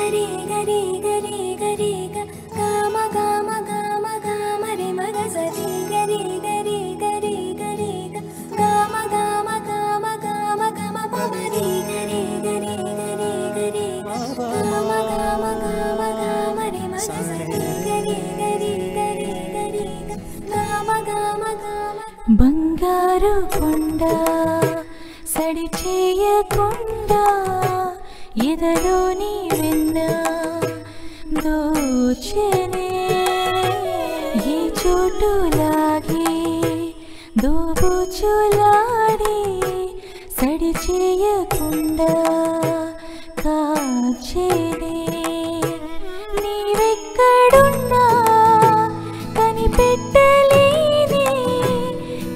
గరి గరి గరి గరి గమ గమ గమ గమ రే మగ సరి గరి గరి గరి గరి గమ గమ గమ గమ గమ పవరి గరి గరి గరి గరి గమ గమ గమ గమ రే మగ సరి గరి గరి గరి గరి గమ గమ గమ బంగారు కొండ సడి చేయకుండా ఎదలోని వెన్న దోచెనే ఈ చోటు లాగి దోబుచులాడి సడి చేయకుండా కాచెనే నీవెక్కడున్నా కనిపెట్టలేని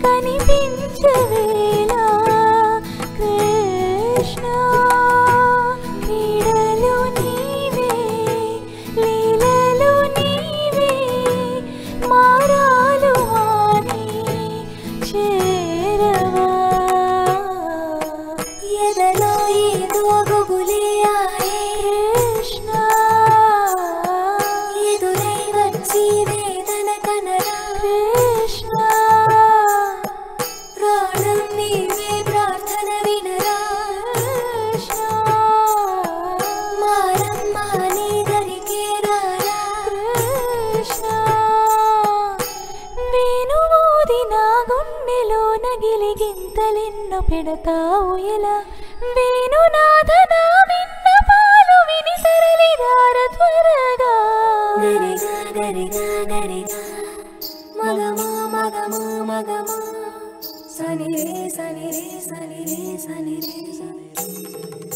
కనిపించవేలా కృష్ణ క్రీడలు నీవే లీలలు నీవే మారాలు అని చేరవా ఎదలో ఏదో గుబులే ఆడే కృష్ణ ఎదురై వచ్చి వేదన కనరా కృష్ణ ప్రాణం నీవే ప్రార్థన వినరా కృష్ణ మారమ్మా నీ దరికే రారా కృష్ణ వేణువూది నా గుండెలో నగిలి గింతలెన్నో పెడతావు ఎలా వేణునాథ నా విన్నపాలు విని తరలిరార త్వరగా గరిగా గరిగా గరిగా మగమా మగమా మగమా సని రే సని రే సని రే సని రే సని